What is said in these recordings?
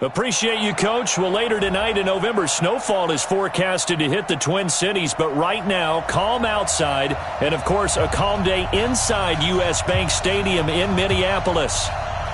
Appreciate you, Coach. Well, later tonight in November, snowfall is forecasted to hit the Twin Cities, but right now, calm outside, and, of course, a calm day inside U.S. Bank Stadium in Minneapolis.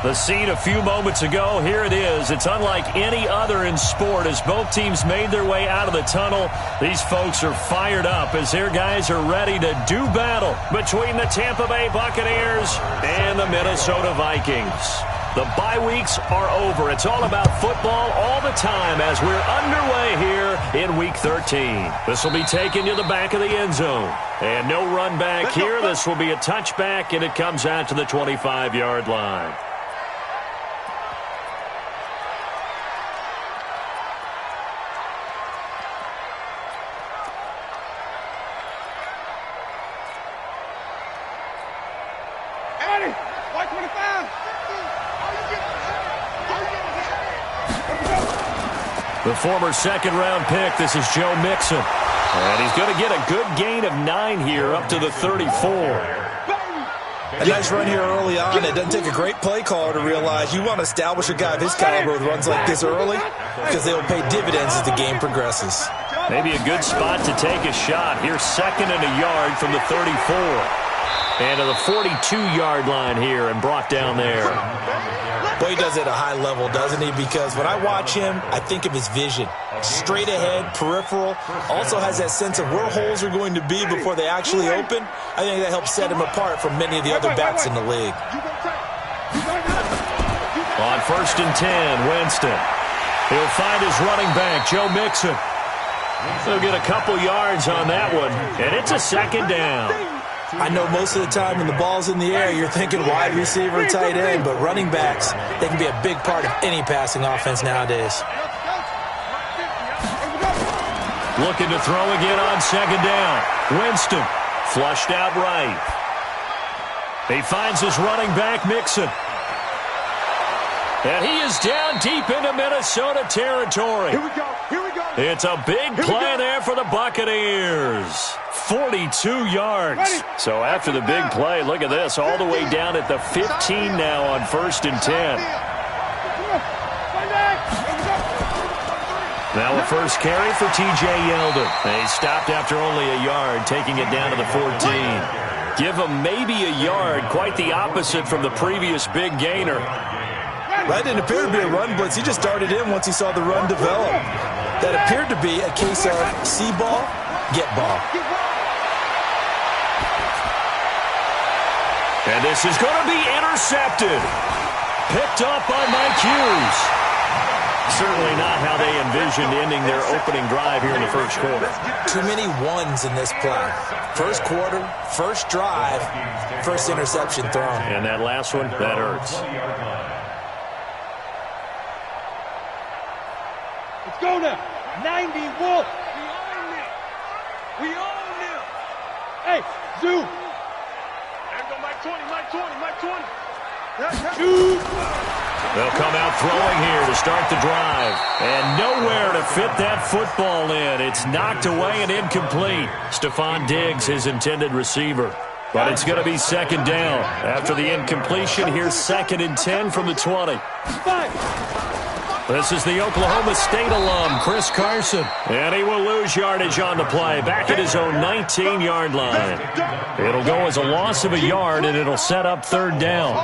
The scene a few moments ago, here it is. It's unlike any other in sport as both teams made their way out of the tunnel. These folks are fired up as their guys are ready to do battle between the Tampa Bay Buccaneers and the Minnesota Vikings. The bye weeks are over. It's all about football all the time as we're underway here in Week 13. This will be taken to the back of the end zone. And no run back here. This will be a touchback, and it comes out to the 25-yard line. The former second-round pick, this is Joe Mixon. And he's going to get a good gain of 9 here up to the 34. A nice run here early on. It doesn't take a great play caller to realize you want to establish a guy of his caliber with runs like this early because they will pay dividends as the game progresses. Maybe a good spot to take a shot. Here's 2nd and a yard from the 34. And to the 42-yard line here and brought down there. Boy, he does it at a high level, doesn't he? Because when I watch him, I think of his vision. Straight ahead, peripheral. Also has that sense of where holes are going to be before they actually open. I think that helps set him apart from many of the other backs in the league. On 1st and 10, Winston. He'll find his running back, Joe Mixon. He'll get a couple yards on that one, and it's a 2nd down. I know most of the time when the ball's in the air, you're thinking wide receiver, tight end, but running backs, they can be a big part of any passing offense nowadays. Looking to throw again on 2nd down. Winston flushed out right. He finds his running back, Mixon. And he is down deep into Minnesota territory. Here we go. Here we go. It's a big play there for the Buccaneers. 42 yards. So after the big play, look at this, all the way down at the 15 now on 1st and 10. Now a first carry for T.J. Yeldon. He stopped after only a yard, taking it down to the 14. Give him maybe a yard, quite the opposite from the previous big gainer. That didn't appear to be a run blitz. He just darted in once he saw the run develop. That appeared to be a case of see ball, get ball. And this is going to be intercepted. Picked up by Mike Hughes. Certainly not how they envisioned ending their opening drive here in the first quarter. Too many ones in this play. First quarter, first drive, first interception thrown. And that last one, that hurts. Let's go now. 90 Wolf. We own it. Hey, Zoo. There go Mike 20, Mike 20, Mike 20. They'll come out throwing here to start the drive. And nowhere to fit that football in. It's knocked away and incomplete. Stephon Diggs, his intended receiver. But it's going to be 2nd down. After the incompletion, here's 2nd and 10 from the 20. This is the Oklahoma State alum, Chris Carson. And he will lose yardage on the play, back at his own 19-yard line. It'll go as a loss of a yard, and it'll set up 3rd down.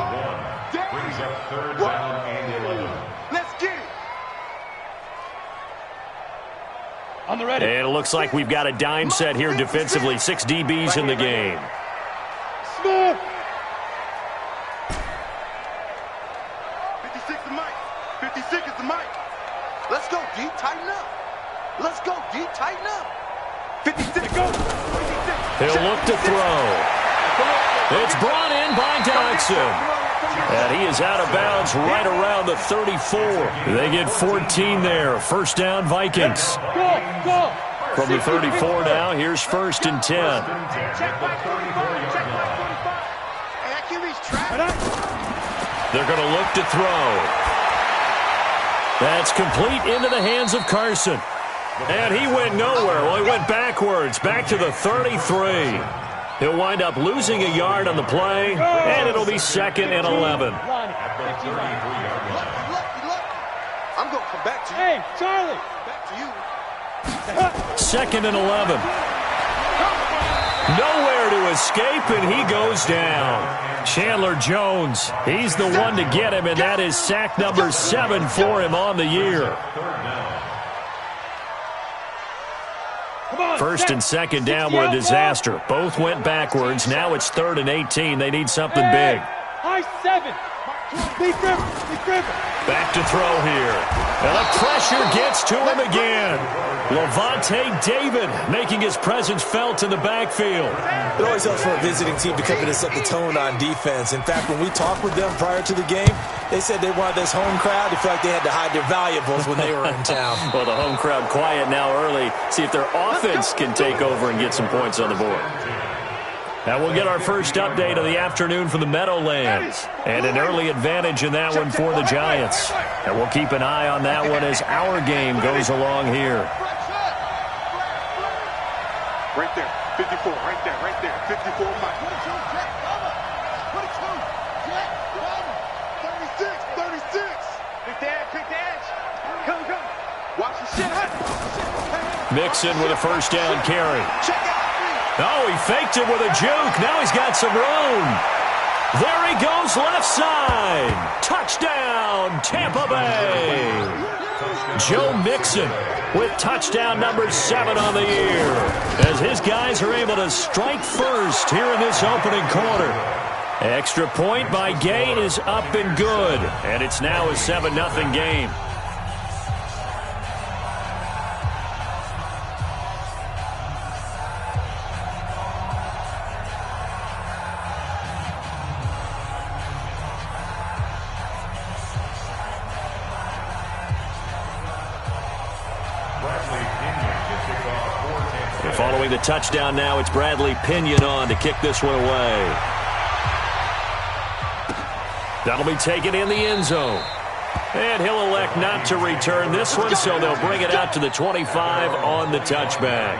Let's get it. On the ready. And it looks like we've got a dime set here defensively. 6 DBs in the game. Smooth. 56 is Mike. 56 is the Mike. Let's go, D. Tighten up. Let's go, D. Tighten up. 56. Go. 56. He'll look to throw. It's brought in by Dodson. And he is out of bounds right around the 34. They get 14 there. First down, Vikings. Go. From the 34 now, here's 1st and 10. They're going to look to throw. That's complete into the hands of Carson. And he went nowhere. Well, he went backwards, back to the 33. He'll wind up losing a yard on the play, and it'll be 2nd and 11. I'm Back to you. Hey, Charlie. Back to you. 2nd and 11. Nowhere to escape, and he goes down. Chandler Jones, he's the one to get him, and that is sack number 7 for him on the year. 1st and 2nd down were a disaster. Both went backwards. Now it's 3rd and 18. They need something big. High 7. Back to throw here. And the pressure gets to him again. Levante David making his presence felt in the backfield. It always helps for a visiting team to come in and set the tone on defense. In fact, when we talked with them prior to the game, they said they wanted this home crowd to feel like they had to hide their valuables when they were in town. Well, the home crowd quiet now early. See if their offense can take over and get some points on the board. Now we'll get our first update of the afternoon from the Meadowlands. And an early advantage in that one for the Giants. And we'll keep an eye on that one as our game goes along here. Right there, 54, right there, 54, Mike. 36. Pick the edge. Come. Watch the shit. Mixon with a first down carry. Oh, he faked it with a juke. Now he's got some room. There he goes, left side. Touchdown, Tampa Bay. Joe Mixon with touchdown number 7 on the year, as his guys are able to strike first here in this opening quarter. Extra point by Gay is up and good, and it's now a 7-0 game. Following the touchdown now, it's Bradley Pinion on to kick this one away. That'll be taken in the end zone. And he'll elect not to return this one, so they'll bring it out to the 25 on the touchback.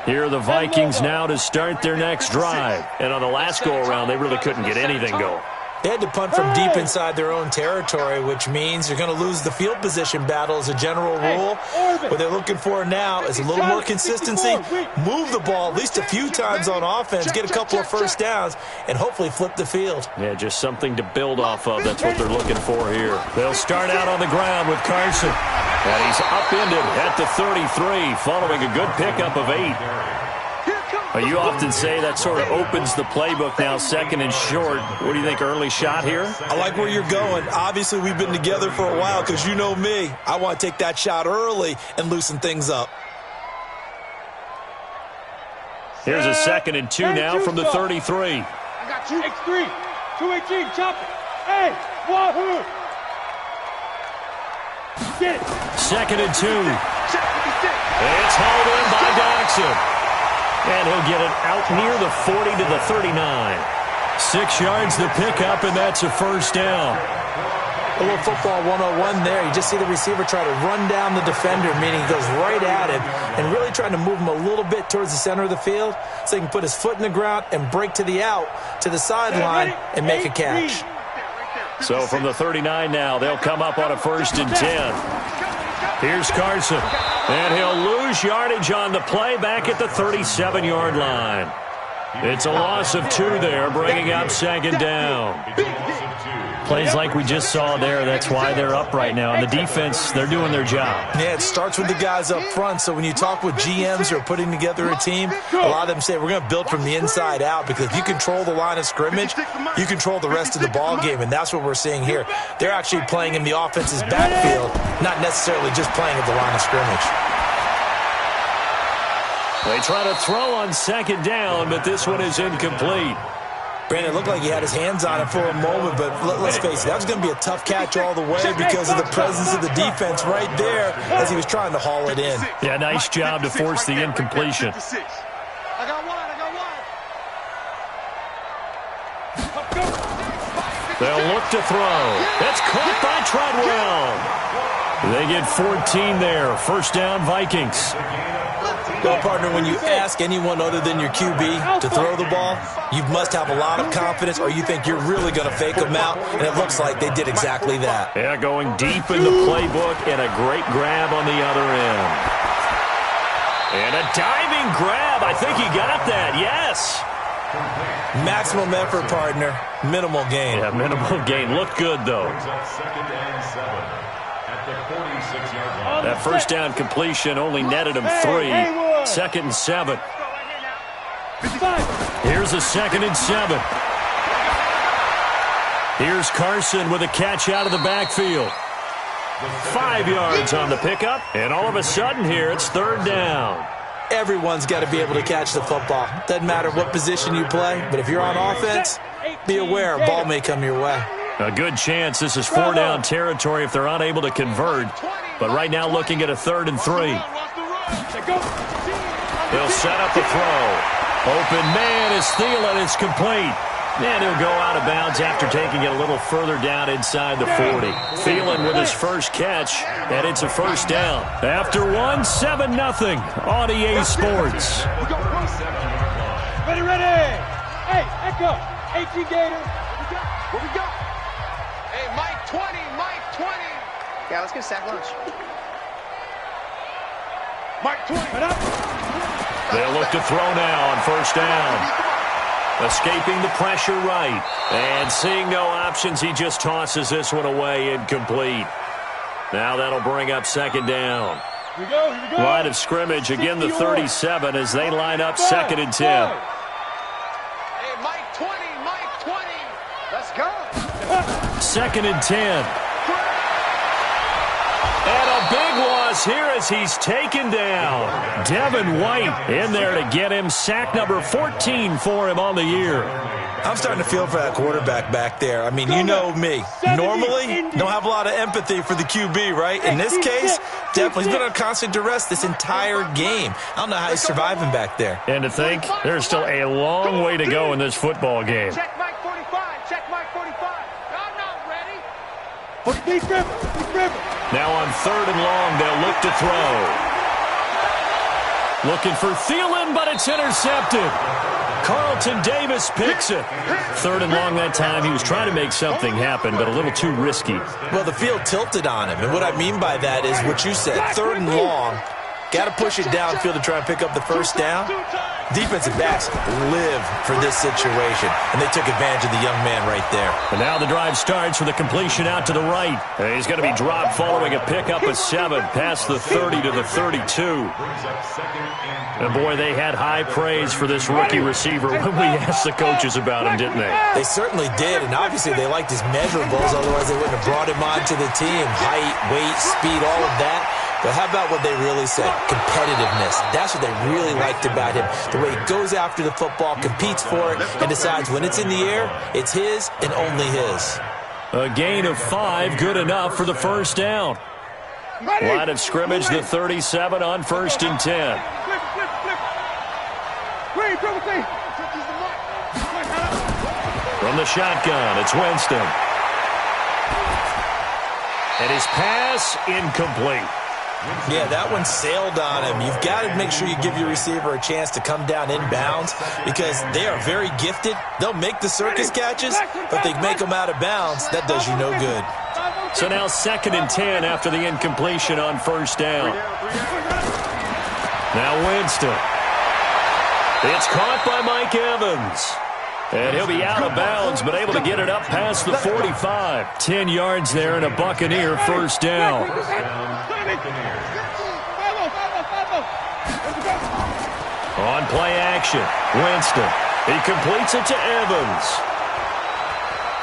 Here are the Vikings now to start their next drive. And on the last go-around, they really couldn't get anything going. They had to punt from deep inside their own territory, which means you're going to lose the field position battle as a general rule. What they're looking for now is a little more consistency, move the ball at least a few times on offense, get a couple of first downs, and hopefully flip the field. Yeah, just something to build off of. That's what they're looking for here. They'll start out on the ground with Carson. And he's upended at the 33 following a good pickup of 8. You often say that sort of opens the playbook now, 2nd and short. What do you think, early shot here? I like where you're going. Obviously, we've been together for a while because you know me. I want to take that shot early and loosen things up. Here's a 2nd and 2 now from the 33. I got you. X3, 218, chop it. Hey, wahoo! Get it. 2nd and 2. It's hauled in by Daxon. And he'll get it out near the 40 to the 39. 6 yards to pick up, and that's a first down. A little football 101 there. You just see the receiver try to run down the defender, meaning he goes right at him, and really trying to move him a little bit towards the center of the field so he can put his foot in the ground and break to the out, to the sideline, and make a catch. So from the 39 now, they'll come up on a 1st and 10. Here's Carson, and he'll lose yardage on the play back at the 37-yard line. It's a loss of 2 there, bringing up 2nd down. Plays like we just saw there, that's why they're up right now. And the defense, they're doing their job. Yeah, it starts with the guys up front. So when you talk with GMs who are putting together a team, a lot of them say we're going to build from the inside out, because if you control the line of scrimmage, you control the rest of the ball game, and that's what we're seeing here. They're actually playing in the offense's backfield, not necessarily just playing at the line of scrimmage. They try to throw on 2nd down, but this one is incomplete. Brandon, it looked like he had his hands on it for a moment, but let's face it, that was going to be a tough catch all the way because of the presence of the defense right there as he was trying to haul it in. Yeah, nice job to force the incompletion. I got one. They'll look to throw. That's caught by Treadwell. They get 14 there. First down, Vikings. Well, partner, when you ask anyone other than your QB to throw the ball, you must have a lot of confidence or you think you're really going to fake them out, and it looks like they did exactly that. Yeah, going deep in the playbook and a great grab on the other end. And a diving grab. I think he got that, yes. Maximum effort, partner. Minimal gain. Yeah, minimal gain. Looked good, though. That first down completion only netted him 3. 2nd and 7. Here's a 2nd and 7. Here's Carson with a catch out of the backfield. 5 yards on the pickup, and all of a sudden here it's 3rd down. Everyone's got to be able to catch the football. Doesn't matter what position you play, but if you're on offense, be aware a ball may come your way. A good chance this is 4-down territory if they're unable to convert. But right now looking at a 3rd and 3. He'll set up the throw. Open man is Thielen. It's complete. And he'll go out of bounds after taking it a little further down inside the 40. Thielen with his first catch, and it's a 1st down. After 1, 7-0 on EA Sports. Ready, ready. Hey, Echo. 18 Gators. Where we go? Hey, Mike 20, Mike 20. Yeah, let's get sack lunch. Mike 20. They'll look to throw now on 1st down. Escaping the pressure right. And seeing no options, he just tosses this one away, incomplete. Now that'll bring up 2nd down. Here we go, here we go. Line of scrimmage, again the 37 as they line up 2nd and 10. Hey, Mike 20, Mike 20. Let's go. 2nd and 10. And a big loss here as he's taken down. Devin White in there to get him. Sack number 14 for him on the year. I'm starting to feel for that quarterback back there. I mean, you know me. Normally, don't have a lot of empathy for the QB, right? In this case, definitely. He's been on constant duress this entire game. I don't know how he's surviving back there. And to think, there's still a long way to go in this football game. Check Mike 45. Check Mike 45. I'm not ready. Deep dribble, deep dribble. Now on 3rd and long, they'll look to throw. Looking for Thielen, but it's intercepted. Carlton Davis picks it. 3rd and long that time. He was trying to make something happen, but a little too risky. Well, the field tilted on him, and what I mean by that is what you said, 3rd and long. Got to push it downfield to try and pick up the 1st down. Defensive backs live for this situation, and they took advantage of the young man right there. And now the drive starts with a completion out to the right. And he's going to be dropped following a pickup of 7 past the 30 to the 32. And boy, they had high praise for this rookie receiver when we asked the coaches about him, didn't they? They certainly did, and obviously they liked his measurables, otherwise they wouldn't have brought him onto the team. Height, weight, speed, all of that. But how about what they really said? Competitiveness. That's what they really liked about him. The way he goes after the football, competes for it, and decides when it's in the air, it's his and only his. A gain of 5, good enough for the 1st down. Line of scrimmage, the 37 on 1st and 10. From the shotgun, it's Winston. And his pass incomplete. Yeah, that one sailed on him. You've got to make sure you give your receiver a chance to come down inbounds because they are very gifted. They'll make the circus catches, but they make them out of bounds. That does you no good. So now 2nd and 10 after the incompletion on 1st down. Now Winston. It's caught by Mike Evans. And he'll be out of bounds, but able to get it up past the 45. 10 yards there and a Buccaneer 1st down. On play action, Winston. He completes it to Evans.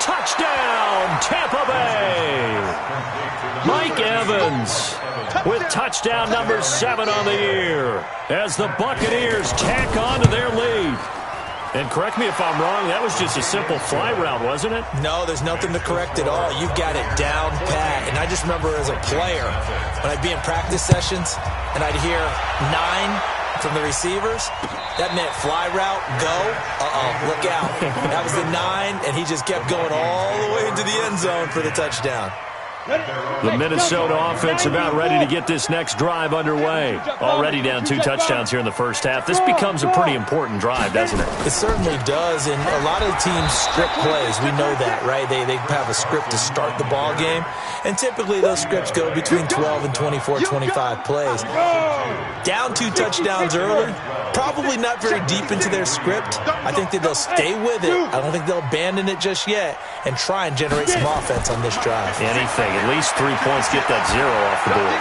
Touchdown, Tampa Bay. Mike Evans with touchdown number 7 on the year as the Buccaneers tack on to their lead. And correct me if I'm wrong, that was just a simple fly route, wasn't it? No, there's nothing to correct at all. You've got it down pat. And I just remember as a player, when I'd be in practice sessions and I'd hear 9 from the receivers, that meant fly route, go, look out. That was the 9, and he just kept going all the way into the end zone for the touchdown. The Minnesota offense about ready to get this next drive underway. Already down 2 touchdowns here in the first half. This becomes a pretty important drive, doesn't it? It certainly does, and a lot of teams script plays. We know that, right? They have a script to start the ball game, and typically those scripts go between 12 and 24, 25 plays. Down 2 touchdowns early, probably not very deep into their script. I think that they'll stay with it. I don't think they'll abandon it just yet and try and generate some offense on this drive. Anything, at least 3 points, get that 0 off the board.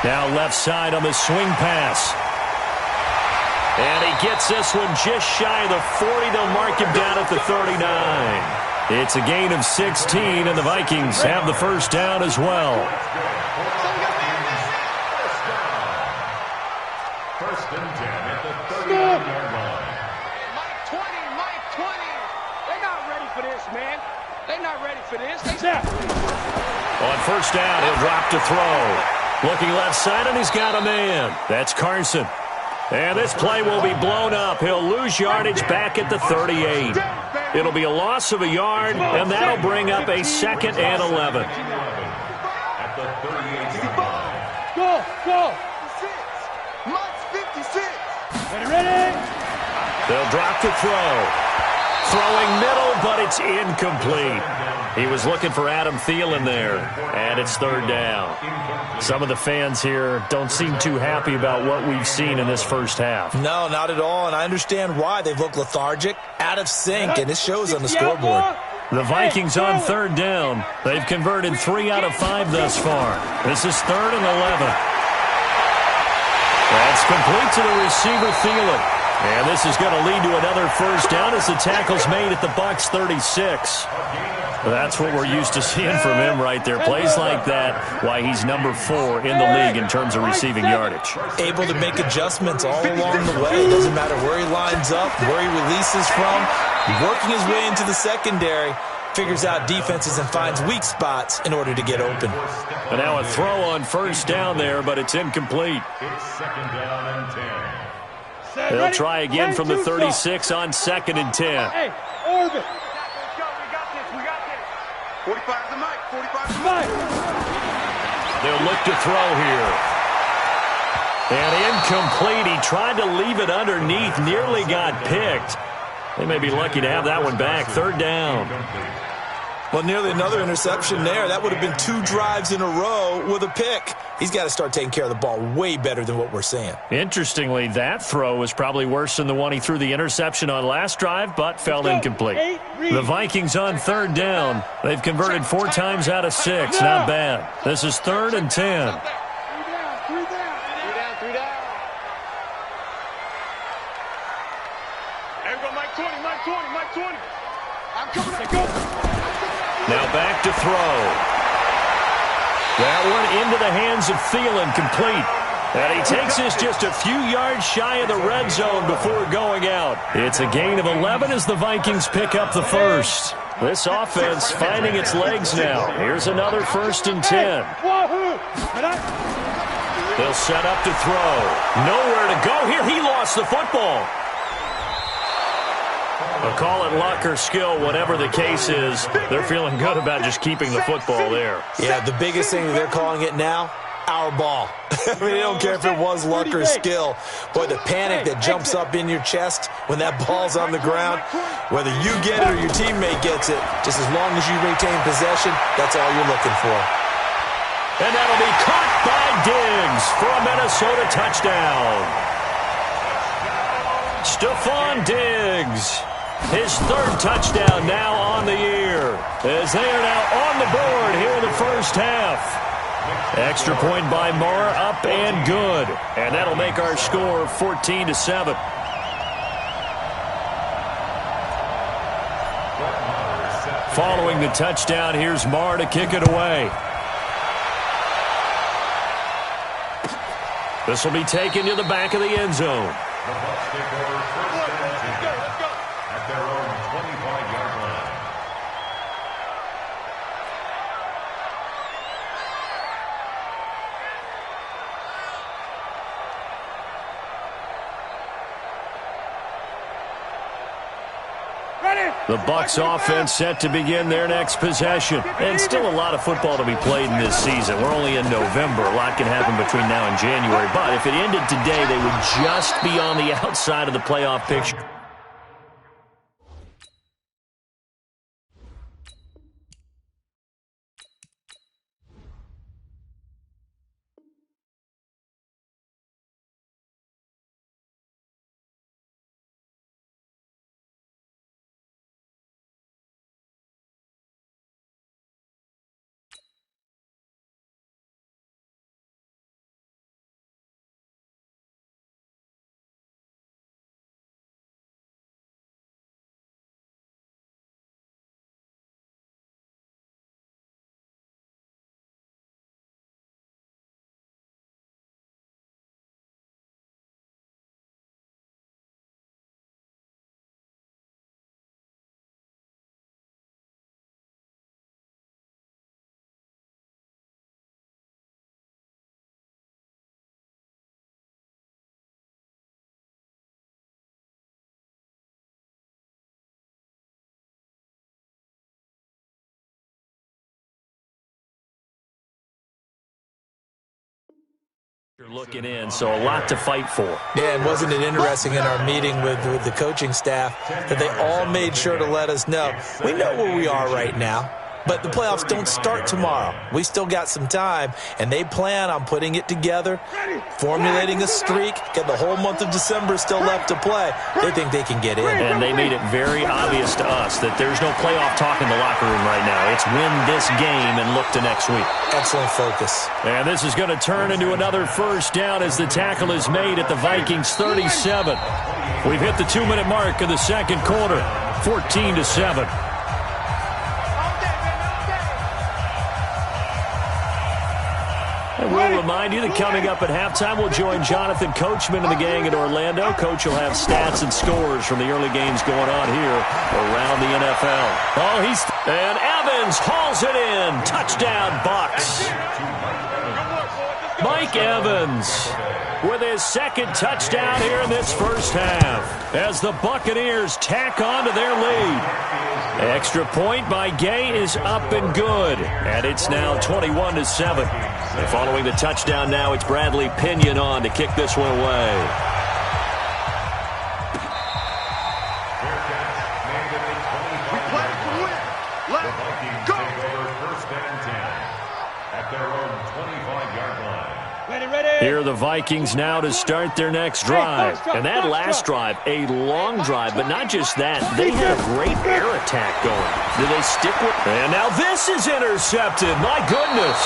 Now left side on the swing pass. And he gets this one just shy of the 40. They'll mark him down at the 39. It's a gain of 16, and the Vikings have the first down as well. First and 10 at the 39-yard line. Mike 20, Mike 20. They're not ready for this, man. They're not ready for this. On first down, he'll drop to throw. Looking left side, and he's got a man. That's Carson. And this play will be blown up. He'll lose yardage back at the 38. It'll be a loss of a yard, and that'll bring up a 2nd and 11. At the 38-yard line. Go. Mike's 56. Ready? They'll drop to throw. Throwing middle, but it's incomplete. He was looking for Adam Thielen there, and it's 3rd down. Some of the fans here don't seem too happy about what we've seen in this first half. No, not at all, and I understand why. They've looked lethargic, out of sync, and it shows on the scoreboard. The Vikings on 3rd down. They've converted 3 out of 5 thus far. This is 3rd and 11. That's complete to the receiver, Thielen. And this is going to lead to another first down as the tackle's made at the Bucs 36. That's what we're used to seeing from him right there. Plays like that, why he's number 4 in the league in terms of receiving yardage. Able to make adjustments all along the way. It doesn't matter where he lines up, where he releases from. Working his way into the secondary, figures out defenses and finds weak spots in order to get open. And now a throw on first down there, but it's incomplete. It's 2nd down and 10. They'll try again from the 36 on 2nd and 10. Hey, Orbit. We got this. 45 to Mike. 45 to Mike. They'll look to throw here. And incomplete. He tried to leave it underneath. Nearly got picked. They may be lucky to have that one back. 3rd down. Well, nearly another interception there. That would have been 2 drives in a row with a pick. He's got to start taking care of the ball way better than what we're seeing. Interestingly, that throw was probably worse than the one he threw the interception on last drive, but fell incomplete. The Vikings on 3rd down. They've converted 4 times out of 6. Not bad. This is 3rd and 10. 3 down. 3 down. There we go, Mike 20, Mike 20, Mike 20. I'm coming up. Now back to throw. That one into the hands of Thielen, complete. And he takes this just a few yards shy of the red zone before going out. It's a gain of 11 as the Vikings pick up the first. This offense finding its legs now. Here's another 1st and 10. They'll set up to throw. Nowhere to go here. He lost the football. I'll call it luck or skill, whatever the case is. They're feeling good about just keeping the football there. Yeah, the biggest thing that they're calling it now, our ball. I mean, they don't care if it was luck or skill. Boy, the panic that jumps up in your chest when that ball's on the ground, whether you get it or your teammate gets it, just as long as you retain possession, that's all you're looking for. And that'll be caught by Diggs for a Minnesota touchdown. Stephon Diggs. His 3rd touchdown now on the year, as they are now on the board here in the first half. Extra point by Marr, up and good. And that'll make our score 14-7. Following the touchdown, here's Marr to kick it away. This will be taken to the back of the end zone. The Bucs take over 1st and 10 at their own 25-yard line. The Bucs offense set to begin their next possession. And still a lot of football to be played in this season. We're only in November. A lot can happen between now and January. But if it ended today, they would just be on the outside of the playoff picture. You're looking in, so a lot to fight for. Yeah, and wasn't it interesting in our meeting with the coaching staff that they all made sure to let us know, we know where we are right now, but the playoffs don't start tomorrow. We still got some time, and they plan on putting it together, formulating a streak, get the whole month of December still left to play. They think they can get in. And they made it very obvious to us that there's no playoff talk in the locker room right now. It's win this game and look to next week. Excellent focus. And this is going to turn into another first down as the tackle is made at the Vikings 37. We've hit the 2-minute mark of the second quarter, 14-7. And we'll remind you that coming up at halftime, we'll join Jonathan Coachman and the gang in Orlando. Coach will have stats and scores from the early games going on here around the NFL. And Evans hauls it in. Touchdown, Bucs. Mike Evans with his second touchdown here in this first half as the Buccaneers tack on to their lead. Extra point by Gay is up and good, and it's now 21-7. And following the touchdown now, it's Bradley Pinion on to kick this one away. Here are the Vikings now to start their next drive. And that last drive, a long drive, but not just that. They had a great air attack going. Do they stick with it? And now this is intercepted. My goodness.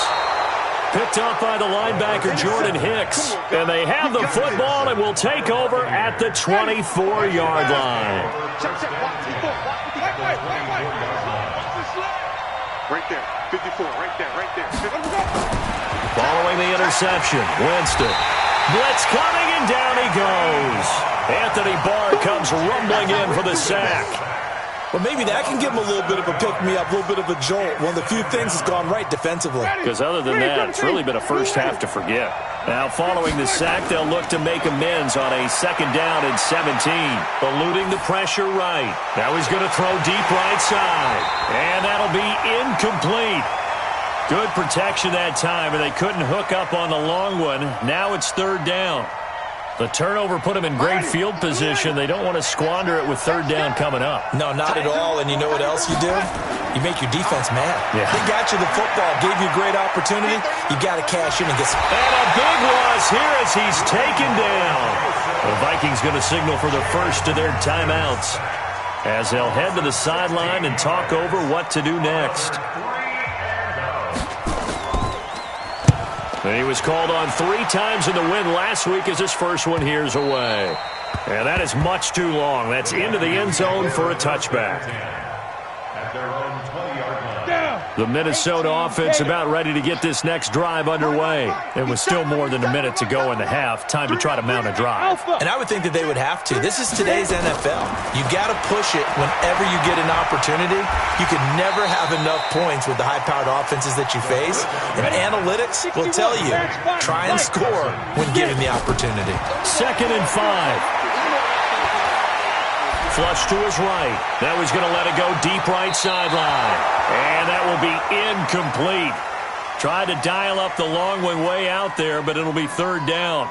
Picked off by the linebacker, Jordan Hicks. And they have the football and will take over at the 24-yard line. Right there. 54. Right there. 54. Following the interception, Winston. Blitz coming, and down he goes. Anthony Barr comes rumbling in for the sack. Well, maybe that can give him a little bit of a pick-me-up, a little bit of a jolt. One of the few things that's gone right defensively. Because other than that, it's really been a first half to forget. Now, following the sack, they'll look to make amends on a 2nd down and 17. Eluding the pressure right. Now he's going to throw deep right side. And that'll be incomplete. Good protection that time, and they couldn't hook up on the long one. Now it's 3rd down. The turnover put them in great field position. They don't want to squander it with 3rd down coming up. No, not at all. And you know what else you do? You make your defense mad. Yeah. They got you the football, gave you a great opportunity. You got to cash in and get some. And a big loss here as he's taken down. The Vikings going to signal for the first of their timeouts as they'll head to the sideline and talk over what to do next. And he was called on 3 times in the win last week as his first one here's away. And that is much too long. That's into the end zone for a touchback. The Minnesota offense about ready to get this next drive underway. And with still more than a minute to go in the half, time to try to mount a drive. And I would think that they would have to. This is today's NFL. You got to push it whenever you get an opportunity. You can never have enough points with the high-powered offenses that you face. And analytics will tell you, try and score when given the opportunity. 2nd and 5. flush to his right. Now he's going to let it go deep right sideline. And that will be incomplete. Tried to dial up the long one way out there, but it'll be third down.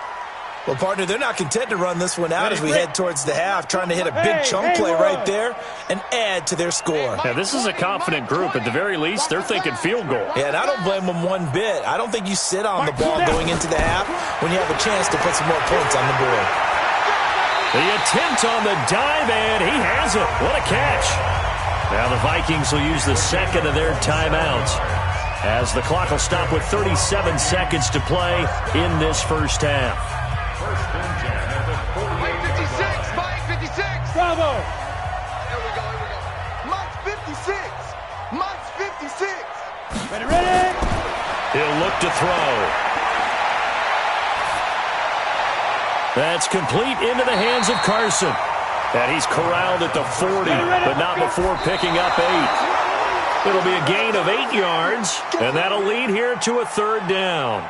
Well, partner, they're not content to run this one out as we head towards the half, trying to hit a big chunk play right there and add to their score. Yeah, this is a confident group. At the very least, they're thinking field goal. Yeah, and I don't blame them one bit. I don't think you sit on the ball going into the half when you have a chance to put some more points on the board. The attempt on the dive, and he has it. What a catch. Now the Vikings will use the second of their timeouts as the clock will stop with 37 seconds to play in this first half. Mike 56, Mike 56. Bravo. Here we go. Mike 56. Mike 56. Ready. He'll look to throw. That's complete into the hands of Carson. And he's corralled at the 40, but not before picking up 8. It'll be a gain of 8 yards, and that'll lead here to a third down.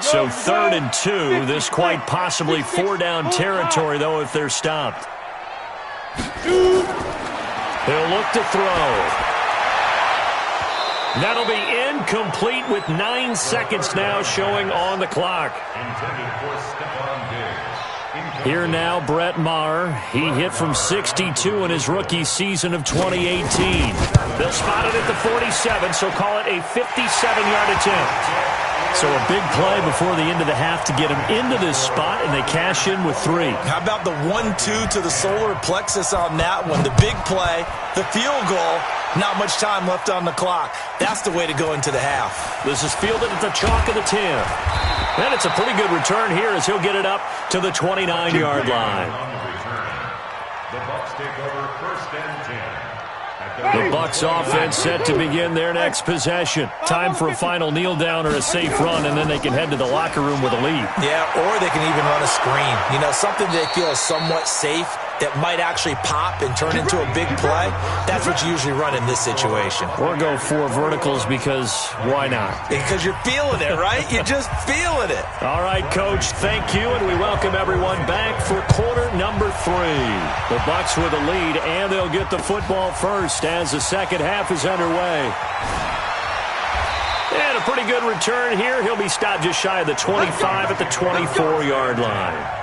So 3rd and 2, this quite possibly 4-down territory, though, if they're stopped. He'll look to throw. That'll be incomplete with 9 seconds now showing on the clock. Here now, Brett Maher. He hit from 62 in his rookie season of 2018. They'll spot it at the 47, so call it a 57-yard attempt. So a big play before the end of the half to get him into this spot, and they cash in with 3. How about the 1-2 to the solar plexus on that one? The big play, the field goal, not much time left on the clock. That's the way to go into the half. This is fielded at the chalk of the 10. And it's a pretty good return here as he'll get it up to the 29-yard line. The Bucs take over 1st and 10. The Bucs offense set to begin their next possession. Time for a final kneel down or a safe run, and then they can head to the locker room with a lead. Yeah, or they can even run a screen. You know, something they feel is somewhat safe that might actually pop and turn into a big play. That's what you usually run in this situation. Or go 4 verticals because why not? Because you're feeling it, right? You're just feeling it. All right, Coach, thank you, and we welcome everyone back for quarter number 3. The Bucs with a lead, and they'll get the football first as the second half is underway. And a pretty good return here. He'll be stopped just shy of the 25 at the 24-yard line.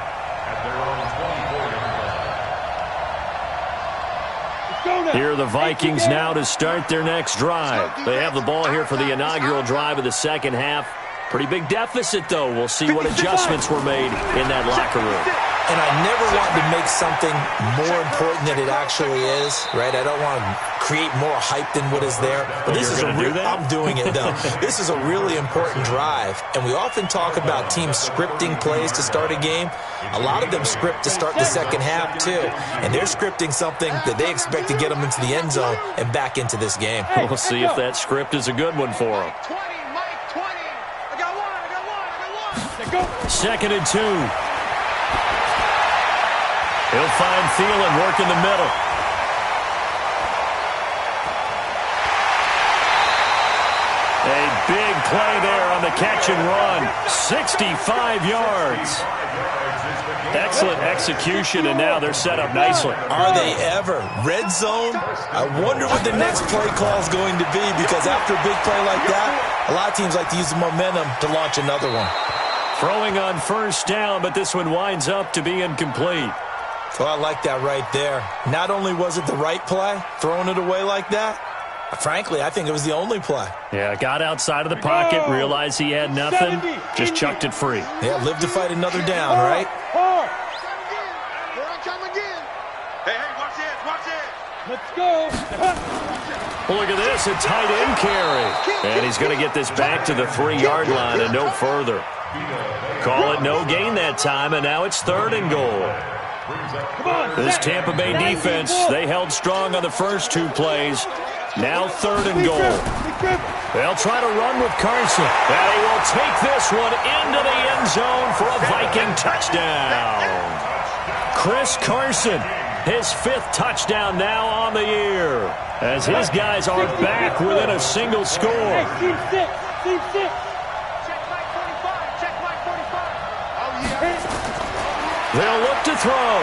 Here are the Vikings now to start their next drive. They have the ball here for the inaugural drive of the second half. Pretty big deficit, though. We'll see what adjustments were made in that locker room. And I never want to make something more important than it actually is, right? I don't want to create more hype than what is there. But this is I'm doing it, though. This is a really important drive. And we often talk about teams scripting plays to start a game. A lot of them script to start the second half, too. And they're scripting something that they expect to get them into the end zone and back into this game. We'll see if that script is a good one for them. 20, Mike 20. I got one. 2nd and 2. He'll find Thielen work in the middle. A big play there on the catch and run. 65 yards. Excellent execution, and now they're set up nicely. Are they ever? Red zone? I wonder what the next play call is going to be, because after a big play like that, a lot of teams like to use the momentum to launch another one. Throwing on first down, but this one winds up to be incomplete. So I like that right there. Not only was it the right play, throwing it away like that, frankly, I think it was the only play. Yeah, got outside of the pocket, realized he had nothing, just chucked it free. Yeah, live to fight another down, right? Hey, watch it. Let's go. Well, look at this, a tight end carry. And he's going to get this back to the 3-yard line and no further. Call it no gain that time, and now it's 3rd and goal. This Tampa Bay defense, they held strong on the first 2 plays. Now 3rd and goal. They'll try to run with Carson. And he will take this one into the end zone for a Viking touchdown. Chris Carson, his 5th touchdown now on the year, as his guys are back within a single score. Team 6. Check Mike 45. Check Mike 45. Oh, yeah. They'll look to throw.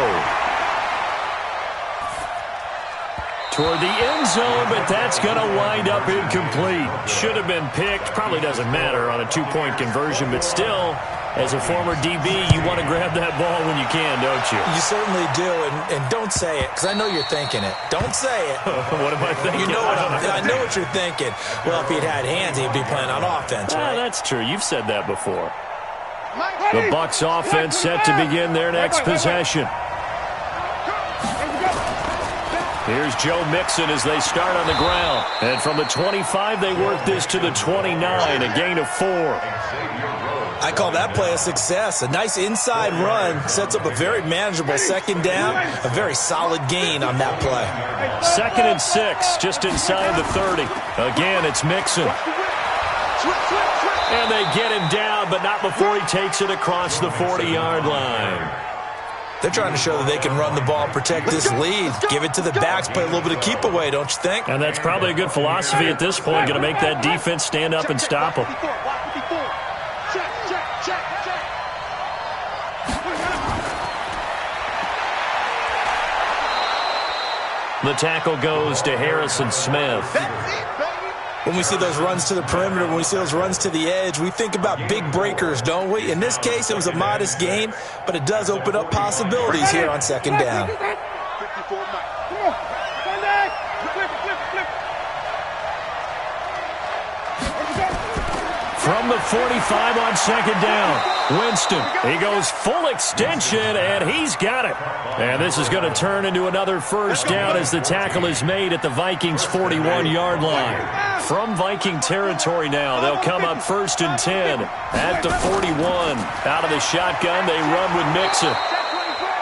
toward the end zone, but that's going to wind up incomplete. Should have been picked. Probably doesn't matter on a two-point conversion, but still, as a former DB, you want to grab that ball when you can, don't you? You certainly do, and don't say it, because I know you're thinking it. Don't say it. What am I thinking? You know I know what you're thinking. Well, if he'd had hands, he'd be playing on offense, right? That's true. You've said that before. The Bucs offense set to begin their next possession. Here's Joe Mixon as they start on the ground. And from the 25, they work this to the 29, a gain of 4. I call that play a success. A nice inside run sets up a very manageable second down, a very solid gain on that play. 2nd and 6, just inside the 30. Again, it's Mixon. And they get him down, but not before he takes it across the 40-yard line. They're trying to show that they can run the ball, protect this lead, give it to the backs, play a little bit of keep away, don't you think? And that's probably a good philosophy at this point, going to make that defense stand up and stop them. The tackle goes to Harrison Smith. When we see those runs to the perimeter, when we see those runs to the edge, we think about big breakers, don't we? In this case, it was a modest gain, but it does open up possibilities here on second down. From the 45 on second down, Winston, he goes full extension, and he's got it. And this is going to turn into another first down as the tackle is made at the Vikings' 41-yard line. From Viking territory now, they'll come up 1st and 10 at the 41. Out of the shotgun, they run with Mixon.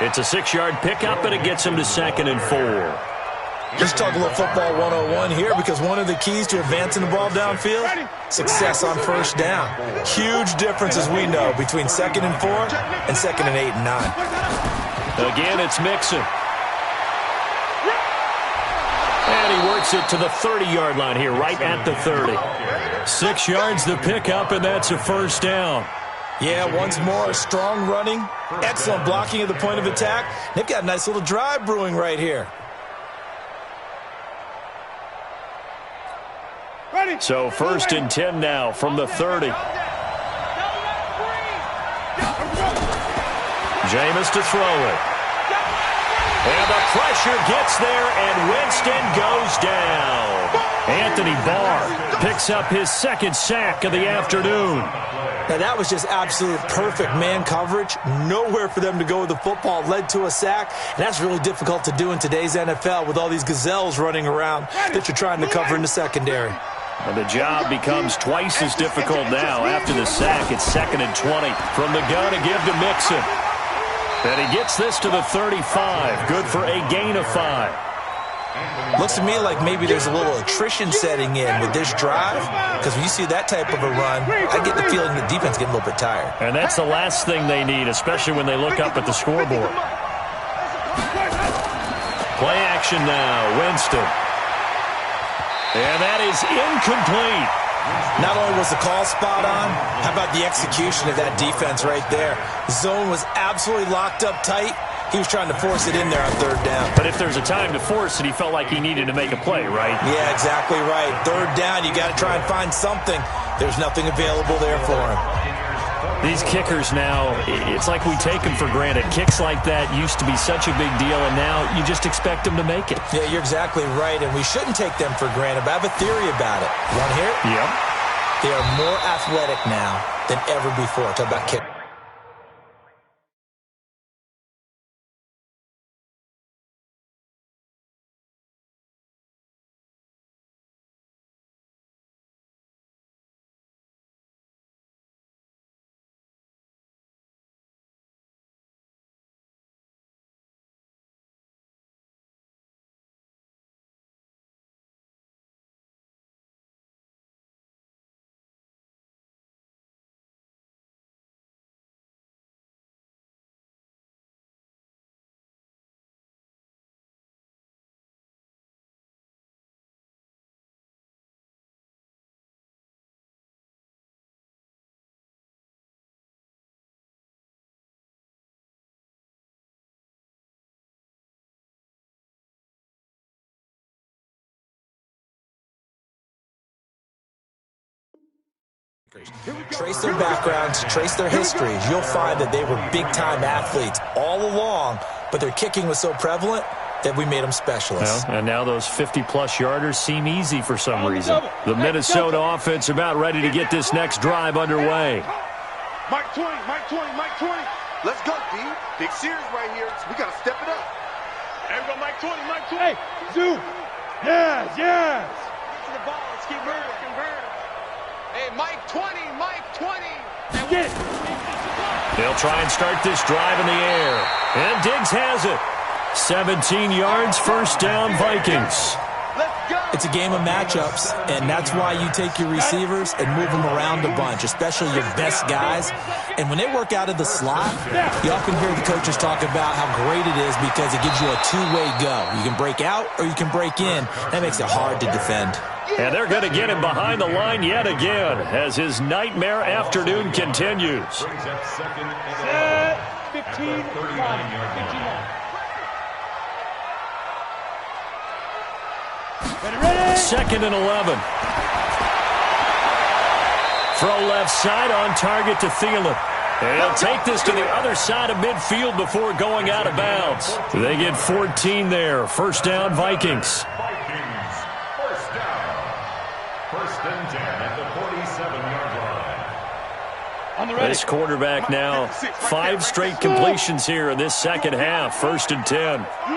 It's a 6-yard pickup, and it gets him to 2nd and 4. Let's talk a little football 101 here, because one of the keys to advancing the ball downfield, success on first down. Huge difference, as we know, between 2nd and 4 and 2nd and 8 and 9. Again, it's Mixon. And he works it to the 30-yard line here, right at the 30. 6 yards the pickup, and that's a first down. Yeah, once more, strong running, excellent blocking at the point of attack. They've got a nice little drive brewing right here. So 1st and 10 now from the 30. Jameis to throw it. And the pressure gets there, and Winston goes down. Anthony Barr picks up his 2nd sack of the afternoon. Now, that was just absolute perfect man coverage. Nowhere for them to go with the football. Led to a sack, and that's really difficult to do in today's NFL with all these gazelles running around that you're trying to cover in the secondary. And the job becomes twice as difficult now. After the sack, it's 2nd and 20. From the gun to give to Mixon. And he gets this to the 35. Good for a gain of 5. Looks to me like maybe there's a little attrition setting in with this drive, because when you see that type of a run, I get the feeling the defense getting a little bit tired. And that's the last thing they need, especially when they look up at the scoreboard. Play action now, Winston. And that is incomplete. Not only was the call spot on, how about the execution of that defense right there? The zone was absolutely locked up tight. He was trying to force it in there on 3rd down. But if there's a time to force it, he felt like he needed to make a play, right? Yeah, exactly right. 3rd down, you got to try and find something. There's nothing available there for him. These kickers now, it's like we take them for granted. Kicks like that used to be such a big deal, and now you just expect them to make it. Yeah, you're exactly right, and we shouldn't take them for granted, but I have a theory about it. You want to hear it? Yep. They are more athletic now than ever before. Talk about kickers. Trace their backgrounds, trace their history. You'll find that they were big-time athletes all along, but their kicking was so prevalent that we made them specialists. Well, and now those 50-plus yarders seem easy for some reason. The Minnesota offense about ready to get this next drive underway. Mike 20, Mike 20, Mike 20. Let's go, D. Big series right here. We got to step it up. There we go, Mike 20, Mike 20. Hey, Zoo. Yes, yes. Get to the ball. Let's keep moving. Hey, Mike 20, Mike 20. Get it. They'll try and start this drive in the air. And Diggs has it. 17 yards, first down, Vikings. Let's go. It's a game of matchups, and that's why you take your receivers and move them around a bunch, especially your best guys. And when they work out of the slot, you often hear the coaches talk about how great it is because it gives you a two-way go. You can break out or you can break in. That makes it hard to defend. And they're going to get him behind the line yet again as his nightmare afternoon continues. Set. 15, 5. Ready. Second and 11. Throw left side on target to Thielen. And he'll take this to the other side of midfield before going out of bounds. They get 14 there. First down, Vikings. First and 10 at the 47-yard line. This quarterback now 5 straight completions here in this second half. First and 10. You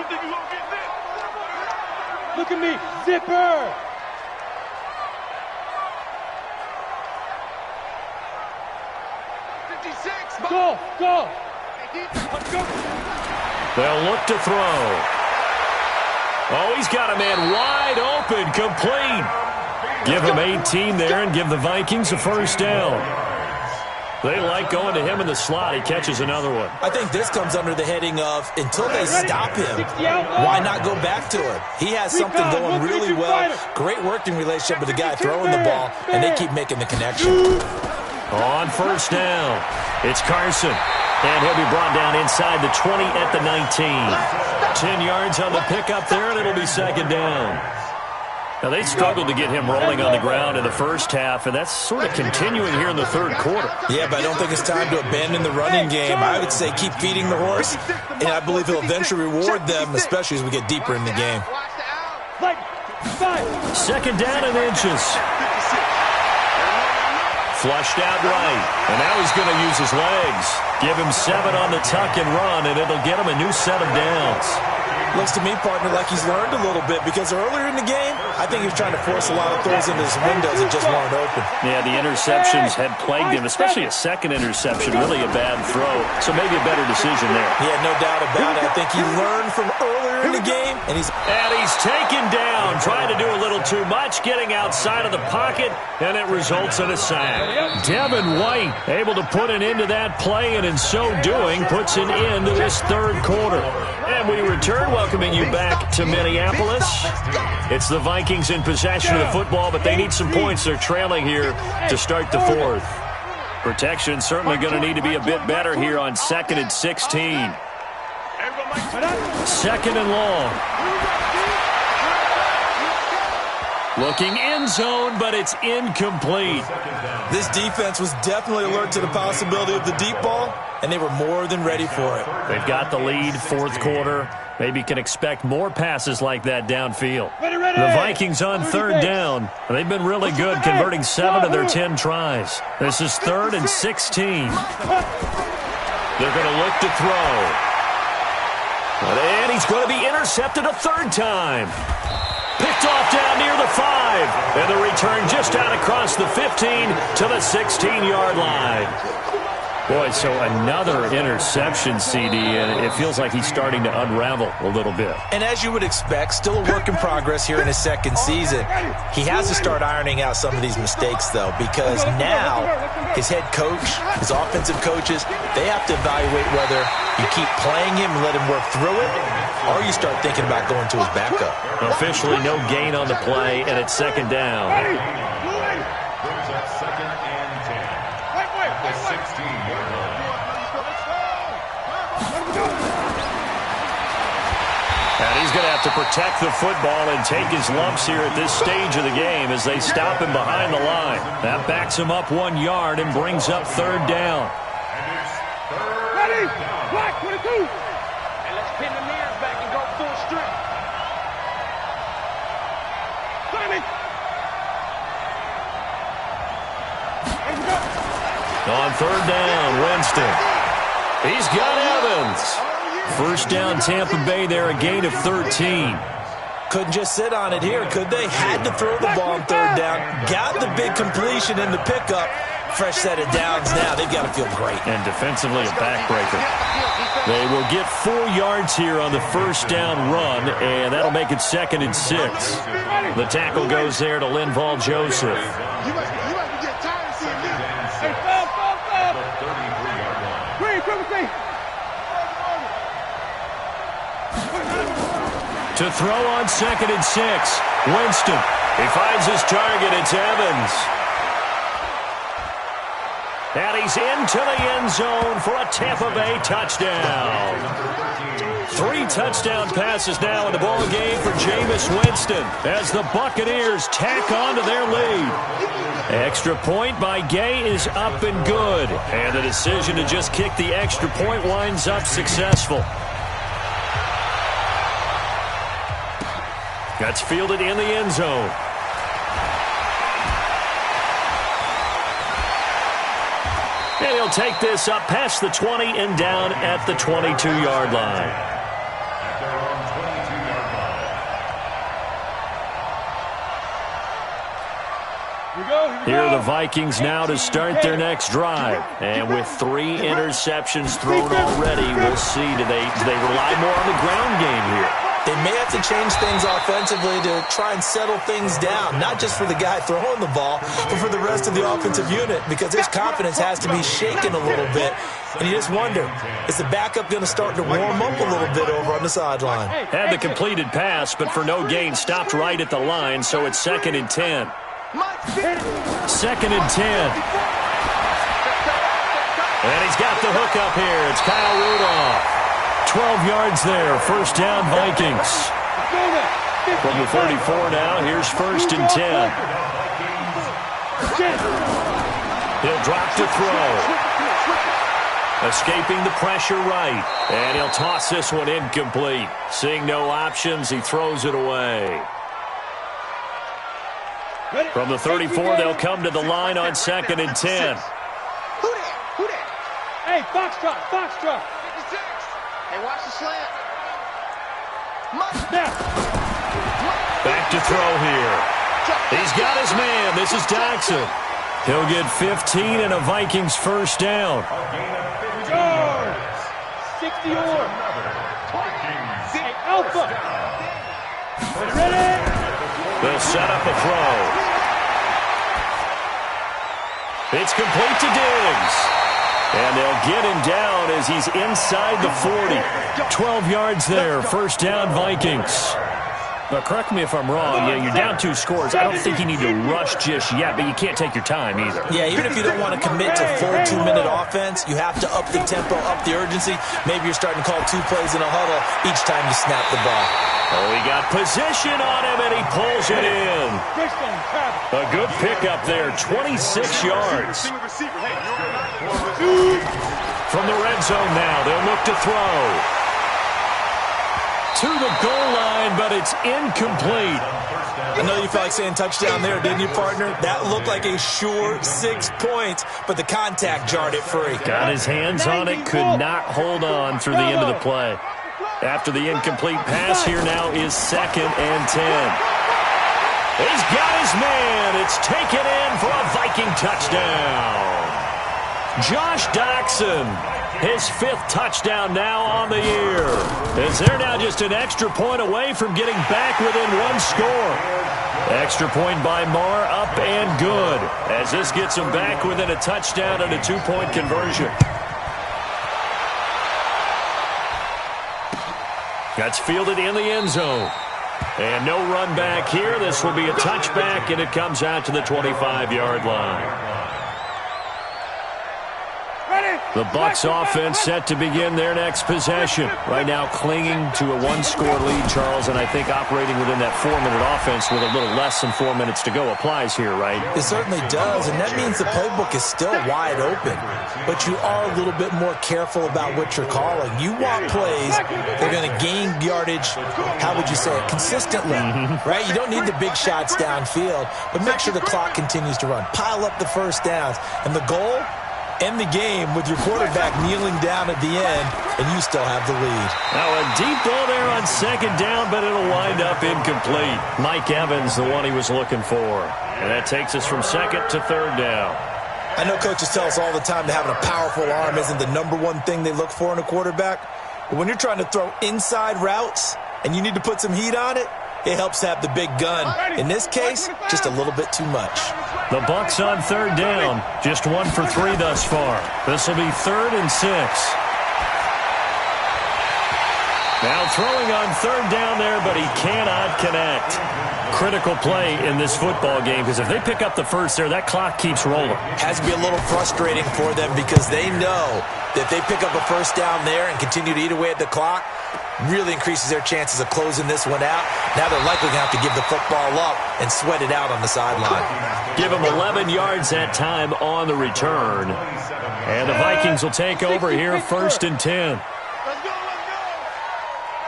think you're going to get this? Look at me. Zipper. Go, go. Let's go. They'll look to throw. Oh, he's got a man wide open, complete. Give him 18 there and give the Vikings a first down. They like going to him in the slot. He catches another one. I think this comes under the heading of until they stop him, why not go back to him? He has something going really well. Great working relationship with the guy throwing the ball, and they keep making the connection. On first down, it's Carson. And he'll be brought down inside the 20 at the 19. 10 yards on the pickup there, and it'll be second down. Now, they struggled to get him rolling on the ground in the first half, and that's sort of continuing here in the third quarter. Yeah, but I don't think it's time to abandon the running game. I would say keep feeding the horse, and I believe he'll eventually reward them, especially as we get deeper in the game. Second down and inches. Flushed out right, and now he's going to use his legs. Give him 7 on the tuck and run, and it'll get him a new set of downs. Looks to me, partner, like he's learned a little bit because earlier in the game, I think he was trying to force a lot of throws into his windows that just weren't open. Yeah, the interceptions had plagued him, especially a second interception, really a bad throw. So maybe a better decision there. Yeah, no doubt about it. I think he learned from earlier in the game, and he's taken down, trying to do a little too much, getting outside of the pocket, and it results in a sack. Devin White able to put an end to that play, and in so doing, puts an end to this third quarter. And we return, welcoming you back to Minneapolis. It's the Vikings in possession of the football, but they need some points. They're trailing here to start the fourth. Protection certainly going to need to be a bit better here on 2nd and 16. Second and long. Looking end zone, but it's incomplete. This defense was definitely alert to the possibility of the deep ball, and they were more than ready for it. They've got the lead, fourth quarter. Maybe can expect more passes like that downfield. The Vikings on third down. They've been really good, converting 7 of their 10 tries. This is 3rd and 16. They're going to look to throw. And he's going to be intercepted a third time. Picked off down near the 5. And the return just out across the 15 to the 16-yard line. Boy, so another interception, CD, and it feels like he's starting to unravel a little bit. And as you would expect, still a work in progress here in his second season. He has to start ironing out some of these mistakes, though, because now his head coach, his offensive coaches, they have to evaluate whether you keep playing him and let him work through it, or you start thinking about going to his backup. Officially no gain on the play, and it's second down. Brings up 2nd and 10. At the 16-yard line. And And he's going to have to protect the football and take his lumps here at this stage of the game as they stop him behind the line. That backs him up 1 yard and brings up third down. Ready? Black 22. And let's pin the mirrors back and go full strip. Simon. On third down, Winston. He's got Evans. First down, Tampa Bay there, a gain of 13. Couldn't just sit on it here, could they? Had to throw the ball on third down. Got the big completion in the pickup. Fresh set of downs now. They've got to feel great. And defensively a backbreaker. They will get 4 yards here on the first down run, and that'll make it 2nd and 6. The tackle goes there to Linval Joseph. You must be getting tired of seeing this. Hey, stop. 33-yard line. Green, come with me. To throw on 2nd and 6. Winston. He finds his target. It's Evans. And he's into the end zone for a Tampa Bay touchdown. 3 touchdown passes now in the ball game for Jameis Winston as the Buccaneers tack on to their lead. Extra point by Gay is up and good. And the decision to just kick the extra point winds up successful. That's fielded in the end zone. And he'll take this up past the 20 and down at the 22-yard line. At their own 22-yard line. Here we go. Here are the Vikings now to start their next drive. And with 3 interceptions thrown already, we'll see. Do they rely more on the ground game here? They may have to change things offensively to try and settle things down, not just for the guy throwing the ball, but for the rest of the offensive unit, because his confidence has to be shaken a little bit. And you just wonder, is the backup going to start to warm up a little bit over on the sideline? Had the completed pass, but for no gain, stopped right at the line, so it's 2nd and 10. 2nd and 10. And he's got the hook up here. It's Kyle Rudolph. 12 yards there. First down, Vikings. From the 34 now, here's 1st and 10. He'll drop to throw. Escaping the pressure right. And he'll toss this one incomplete. Seeing no options, he throws it away. From the 34, they'll come to the line on 2nd and 10. Who that? Hey, Foxtrot. 56. Hey, watch the slant. Back to throw here. He's got his man. This is Jackson. He'll get 15 and a Vikings first down. Yards. 60 or. Hey, Alpha. Ready? They'll set up a throw. It's complete to Diggs. And they'll get him down as he's inside the 40. 12 yards there. First down, Vikings. But correct me if I'm wrong. Yeah, you're down 2 scores. I don't think you need to rush just yet, but you can't take your time either. Yeah, even if you don't want to commit to full 2-minute offense, you have to up the tempo, up the urgency. Maybe you're starting to call 2 plays in a huddle each time you snap the ball. Oh, he got position on him, and he pulls it in. A good pickup there, 26 yards. From the red zone now, they'll look to throw. To the goal line, but it's incomplete. I know you felt like saying touchdown there, didn't you, partner? That looked like a sure 6 points, but the contact jarred it free. Got his hands on it, could not hold on through the end of the play. After the incomplete pass, here now is 2nd and 10. He's got his man. It's taken in for a Viking touchdown. Josh Doxson, his 5th touchdown now on the year. As they're now just an extra point away from getting back within 1 score. Extra point by Marr, up and good. As this gets them back within a touchdown and a 2-point conversion. That's fielded in the end zone. And no run back here. This will be a touchback, and it comes out to the 25-yard line. Ready? The Bucs offense set to begin their next possession. Right now clinging to a one-score lead, Charles, and I think operating within that 4-minute offense with a little less than 4 minutes to go applies here, right? It certainly does, and that means the playbook is still wide open. But you are a little bit more careful about what you're calling. You want plays that are going to gain yardage, how would you say it, consistently, right? You don't need the big shots downfield, but make sure the clock continues to run. Pile up the first downs, and the goal, end the game with your quarterback kneeling down at the end, and you still have the lead. Now a deep ball there on second down, but it'll wind up incomplete. Mike Evans, the one he was looking for. And that takes us from second to third down. I know coaches tell us all the time that having a powerful arm isn't the number one thing they look for in a quarterback. But when you're trying to throw inside routes and you need to put some heat on it, it helps to have the big gun. In this case, just a little bit too much. The Bucs on third down. Just 1 for 3 thus far. This will be 3rd and 6. Now throwing on third down there, but he cannot connect. Critical play in this football game, because if they pick up the first there, that clock keeps rolling. Has to be a little frustrating for them because they know that if they pick up a first down there and continue to eat away at the clock, really increases their chances of closing this one out. Now they're likely going to have to give the football up and sweat it out on the sideline. Give them 11 yards that time on the return. And the Vikings will take over here, 1st and 10. Let's go, let's go.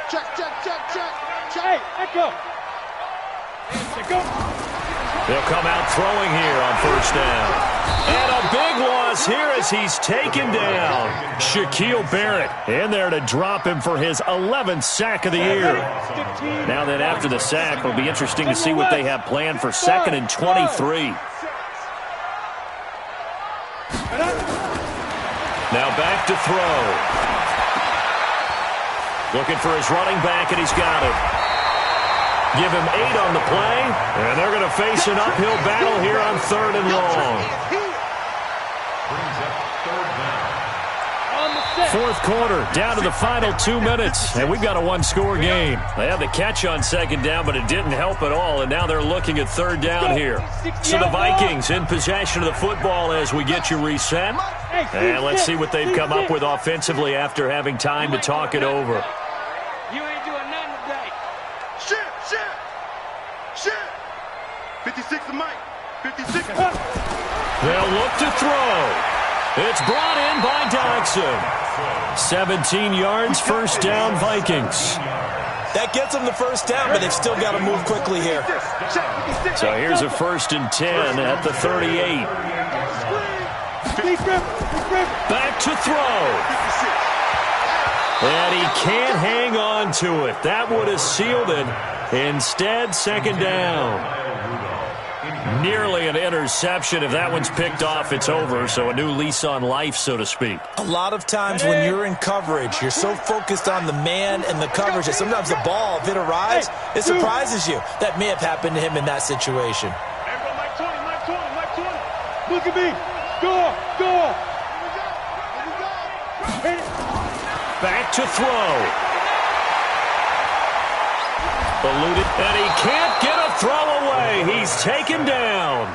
Check, check, check, check, check. Hey, let go. Let go. They'll come out throwing here on 1st down. And a big loss here as he's taken down. Shaquille Barrett in there to drop him for his 11th sack of the year. Now then, after the sack, it'll be interesting to see what they have planned for 2nd and 23. Now back to throw. Looking for his running back, and he's got it. Give him 8 on the play, and they're going to face an uphill battle here on 3rd and long. Fourth quarter, down to the final 2 minutes, and we've got a one-score game. They had the catch on second down, but it didn't help at all, and now they're looking at third down here. So the Vikings in possession of the football as we get you reset. And let's see what they've come up with offensively after having time to talk it over. You ain't doing nothing today. Shit. 56 to Mike. 56. They'll look to throw. It's brought in by Dodson. 17 yards, first down, Vikings. That gets them the first down, but they've still got to move quickly here. So here's a 1st and 10 at the 38. Back to throw. And he can't hang on to it. That would have sealed it. Instead, 2nd down. Nearly an interception. If that one's picked off, it's over. So a new lease on life, so to speak. A lot of times when you're in coverage, you're so focused on the man and the coverage that sometimes the ball, if it arrives, it surprises you. That may have happened to him in that situation. Mike 20. Look at me. Go. Back to throw. Eluded, and he can't get a throw away. He's taken down.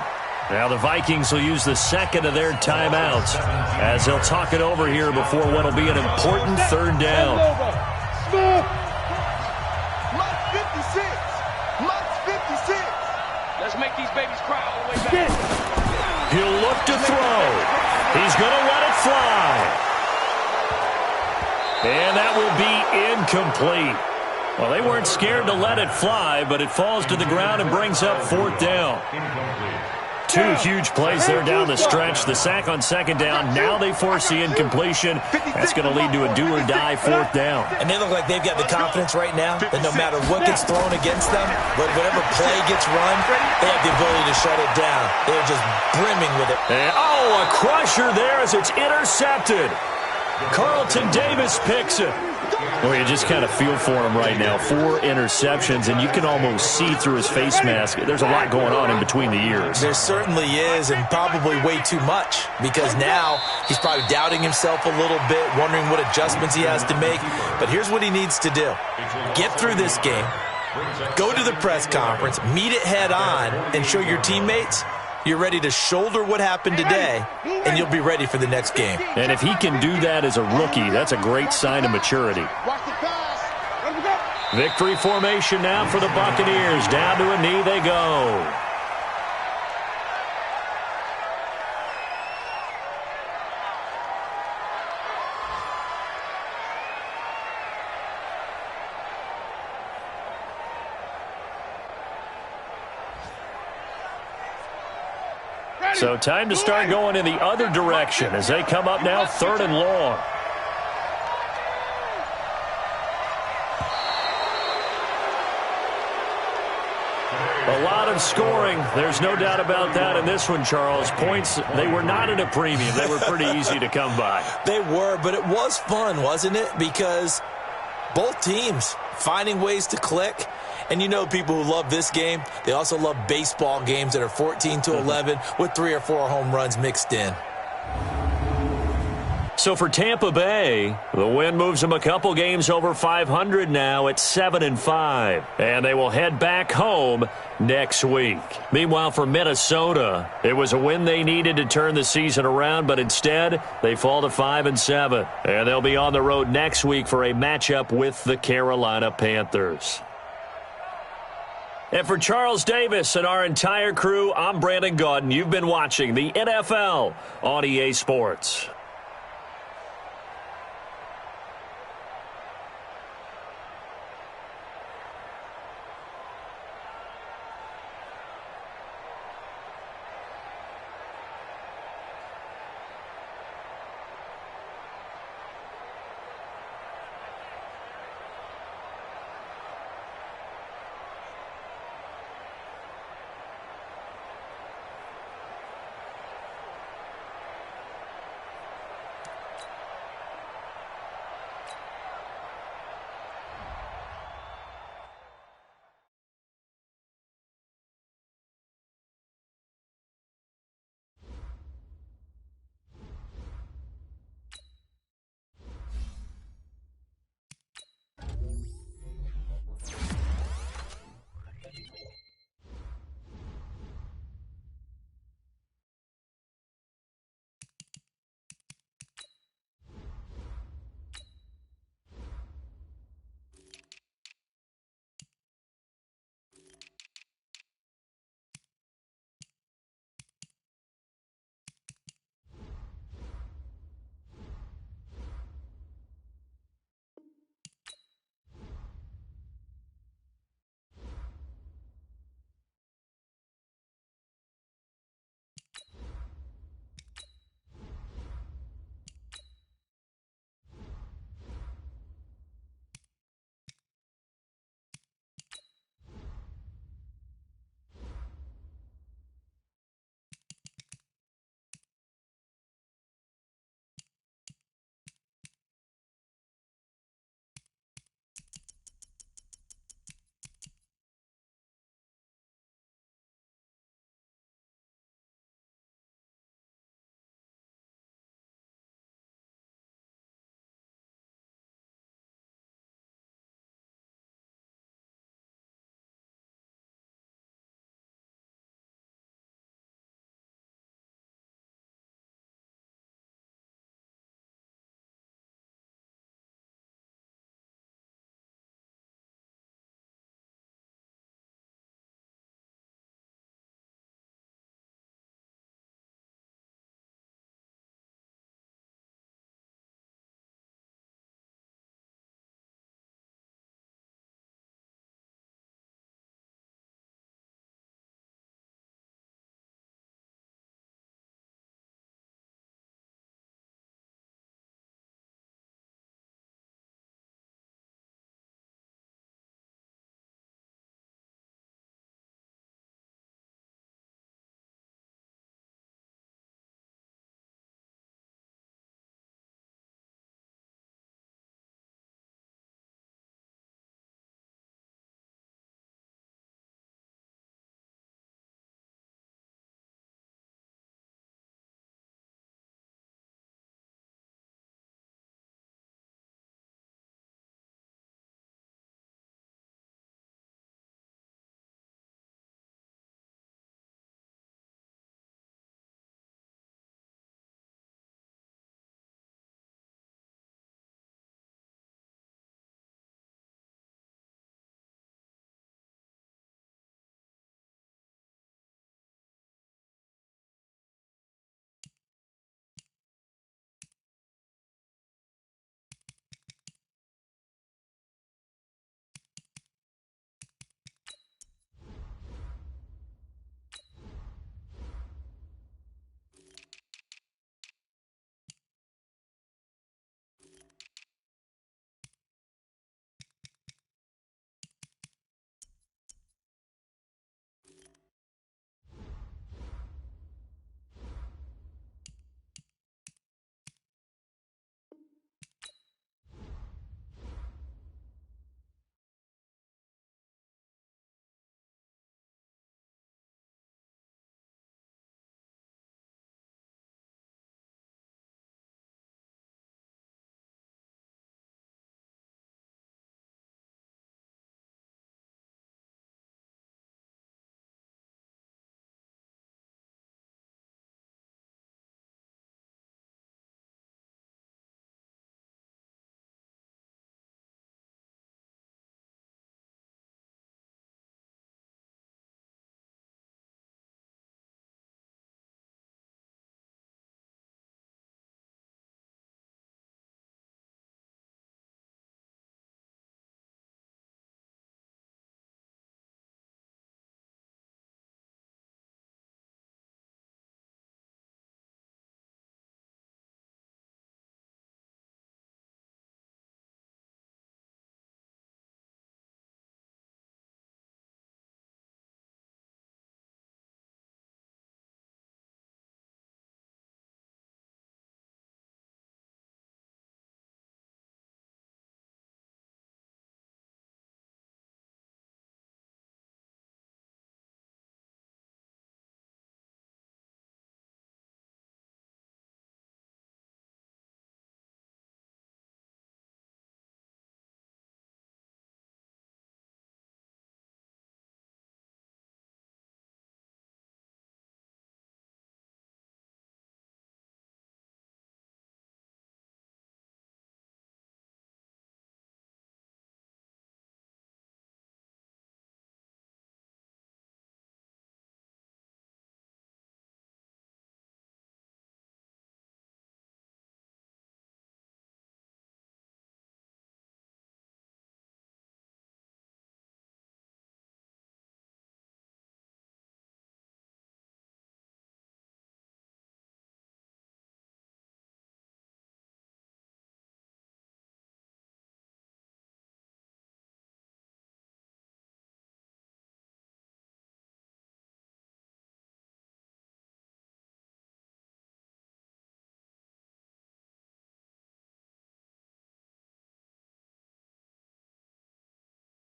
Now the Vikings will use the second of their timeouts as they'll talk it over here before what will be an important third down. Mike 56. Let's make these babies cry all the way back. He'll look to throw. He's going to let it fly. And that will be incomplete. Well, they weren't scared to let it fly, but it falls to the ground and brings up 4th down. 2 huge plays there down the stretch. The sack on 2nd down. Now they force the incompletion. That's going to lead to a do-or-die 4th down. And they look like they've got the confidence right now that no matter what gets thrown against them, whatever play gets run, they have the ability to shut it down. They're just brimming with it. And, a crusher there as it's intercepted. Carlton Davis picks it. Well, you just kind of feel for him right now. 4 interceptions, and you can almost see through his face mask. There's a lot going on in between the ears. There certainly is, and probably way too much, because now he's probably doubting himself a little bit, wondering what adjustments he has to make. But here's what he needs to do. Get through this game, go to the press conference, meet it head on, and show your teammates You're ready to shoulder what happened today, and you'll be ready for the next game. And if he can do that as a rookie, that's a great sign of maturity. Victory formation now for the Buccaneers. Down to a knee they go. So time to start going in the other direction as they come up now 3rd and long. A lot of scoring. There's no doubt about that in this one, Charles. Points, they were not at a premium. They were pretty easy to come by. They were, but it was fun, wasn't it? Because both teams finding ways to click. And you know people who love this game, they also love baseball games that are 14-11 with 3 or 4 home runs mixed in. So for Tampa Bay, the win moves them a couple games over 500 now at 7-5. And they will head back home next week. Meanwhile, for Minnesota, it was a win they needed to turn the season around, but instead they fall to 5-7. And they'll be on the road next week for a matchup with the Carolina Panthers. And for Charles Davis and our entire crew, I'm Brandon Gaudin. You've been watching the NFL on EA Sports.